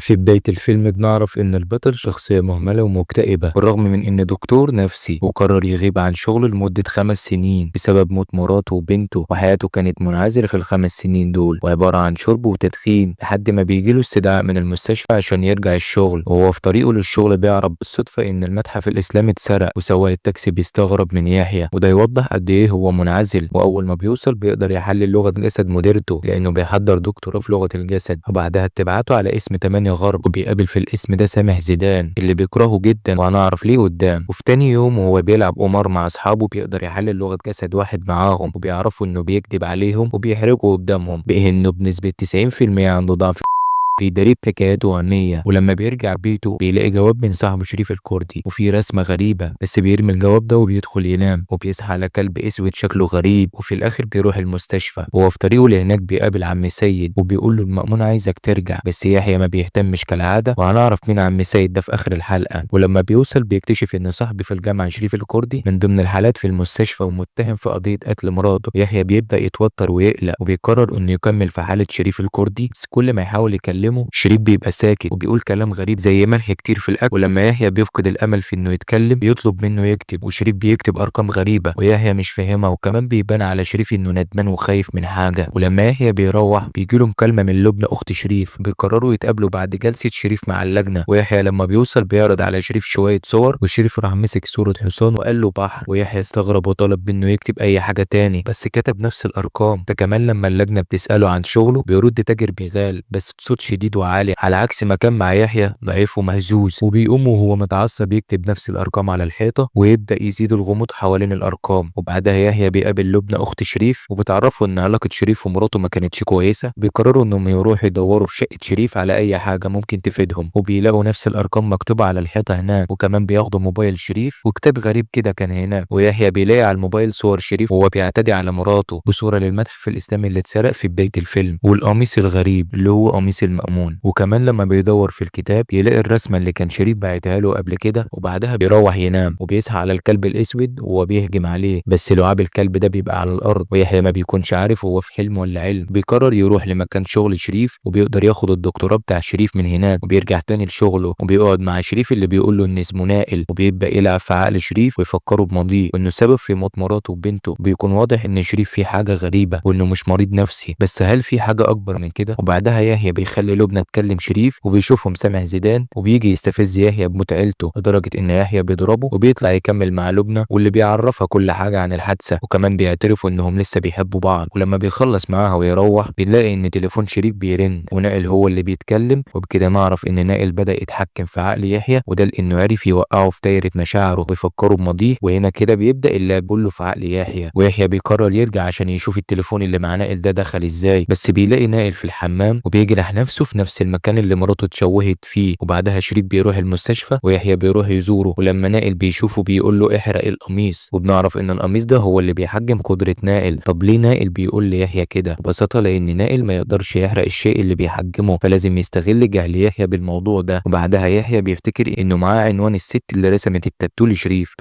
في بداية الفيلم بنعرف إن البطل شخصية مهملة ومكتئبة بالرغم من إنه دكتور نفسي، وقرر يغيب عن شغله لمدة 5 سنين بسبب موت مراته وبنته، وحياته كانت منعزلة في ال5 سنين دول وعبارة عن شرب وتدخين لحد ما بيجيله استدعاء من المستشفى عشان يرجع الشغل. وهو في طريقه للشغل بيعرف بالصدفة إن المتحف الإسلامي اتسرق، وسواق التاكسي بيستغرب من يحيى، وده يوضح قد إيه هو منعزل. وأول ما بيوصل بيقدر يحلل لغة جسد مديرته لأنه بيحضر دكتوراه في لغة الجسد، وبعدها بتبعته على اسم 8 غرب، وبيقابل في الاسم ده سامح زيدان اللي بيكرهه جدا وهنعرف ليه قدام. وفي تاني يوم وهو بيلعب قمار مع اصحابه بيقدر يحلل لغة جسد واحد معاهم، وبيعرفوا انه بيكذب عليهم وبيحرجوا قدامهم بانه بنسبة 90% عنده ضعف بيدرب حكاياته وهمية. ولما بيرجع بيته بيلاقي جواب من صاحبه شريف الكردي وفيه رسمة غريبة، بس بيرمي الجواب ده وبيدخل ينام، وبيصحى على كلب اسود شكله غريب. وفي الاخر بيروح المستشفى، وهو في طريقه لهناك بيقابل عم سيد وبيقول له المأمون عايزك ترجع، بس يحيى ما بيهتمش كالعادة، وهنعرف مين عم سيد ده في اخر الحلقة. ولما بيوصل بيكتشف ان صاحبي في الجامعة شريف الكردي من ضمن الحالات في المستشفى ومتهم في قضية قتل مراته. يحيى بيبدأ يتوتر ويقلق، وبيقرر انه يكمل في حالة شريف الكردي، بس كل ما يحاول يكلمه شريف بيبقى ساكت وبيقول كلام غريب زي ملح كتير في الاكل. ولما يحيى بيفقد الامل في انه يتكلم بيطلب منه يكتب، وشريف بيكتب ارقام غريبه ويحيى مش فاهمها، وكمان بيبان على شريف انه ندمان وخايف من حاجه. ولما يحيى بيروح بيجيله مكالمه من لبنى اخت شريف، بيقرروا يتقابلوا بعد جلسه شريف مع اللجنه. ويحيى لما بيوصل بيعرض على شريف شويه صور، وشريف راح مسك صوره حصان وقال له بحر، ويحيى استغرب وطلب منه يكتب اي حاجه تاني بس كتب نفس الارقام. ده كمان لما اللجنه بتساله عن شغله بيرد تاجر بغال بس بصوت شديد وعالي، على عكس ما كان مع يحيى ضعيف ومهزوز. وبيقوم وهو متعصب يكتب نفس الارقام على الحيطه، ويبدا يزيد الغموض حوالين الارقام. وبعدها يحيى بيقابل لبنى اخت شريف وبتعرفه ان علاقه شريف ومراته ما كانتش كويسه. بيقرروا انهم يروحوا يدوروا في شقه شريف على اي حاجه ممكن تفيدهم، وبيلاقوا نفس الارقام مكتوبه على الحيطه هناك. وكمان بياخدوا موبايل شريف وكتاب غريب كده كان هناك. ويحيى بيلاقي على الموبايل صور شريف وهو بيعتدي على مراته، وصوره للمتحف الاسلامي اللي اتسرق في بدايه الفيلم، والقميص الغريب اللي هو قميص المأمون. وكمان لما بيدور في الكتاب يلاقي الرسمة اللي كان شريف باعتها له قبل كده. وبعدها بيروح ينام وبيصحى على الكلب الاسود وهو بيهجم عليه، بس لعاب الكلب ده بيبقى على الارض، ويحيى ما بيكونش عارف هو في حلم ولا علم. بيقرر يروح لمكان شغل شريف وبيقدر ياخد الدكتوراه بتاع شريف من هناك، وبيرجع تاني لشغله وبيقعد مع شريف اللي بيقول له ان اسمه نائل، وبيبدا يلعب في عقل شريف ويفكره بماضيه وانه سبب في موت مراته وبنته. بيكون واضح ان شريف فيه حاجه غريبه وانه مش مريض نفسي، بس هل في حاجه اكبر من كده؟ وبعدها يحيى بيخلي لبنى تكلم شريف وبيشوفهم سامح زيدان، وبيجي يستفز يحيى بموت عيلته لدرجه ان يحيى بيضربه وبيطلع يكمل مع لبنى واللي بيعرفها كل حاجه عن الحادثه، وكمان بيعترفوا انهم لسه بيحبوا بعض. ولما بيخلص معاها ويروح بنلاقي ان تليفون شريف بيرن ونائل هو اللي بيتكلم، وبكده نعرف ان نائل بدأ يتحكم في عقل يحيى، وده لانه عرف يوقعه في دايره مشاعره ويفكره بماضيه. وهنا كده بيبدأ اللعب كله في عقل يحيى، ويحيى بيقرر يرجع عشان يشوف التليفون اللي مع نائل ده دخل ازاي، بس بيلاقي نائل في الحمام وبيجرح نفسه في نفس المكان اللي مراته اتشوهت فيه. وبعدها شريف بيروح المستشفى ويحيى بيروح يزوره، ولما نائل بيشوفه بيقول له احرق القميص، وبنعرف ان القميص ده هو اللي بيحجم قدرة نائل. طب ليه نائل بيقول ليحيى كده؟ ببساطة لان نائل ما يقدرش يحرق الشيء اللي بيحجمه، فلازم يستغل جهل يحيى بالموضوع ده. وبعدها يحيى بيفتكر انه معاه عنوان الست اللي رسمت التاتو لشريف.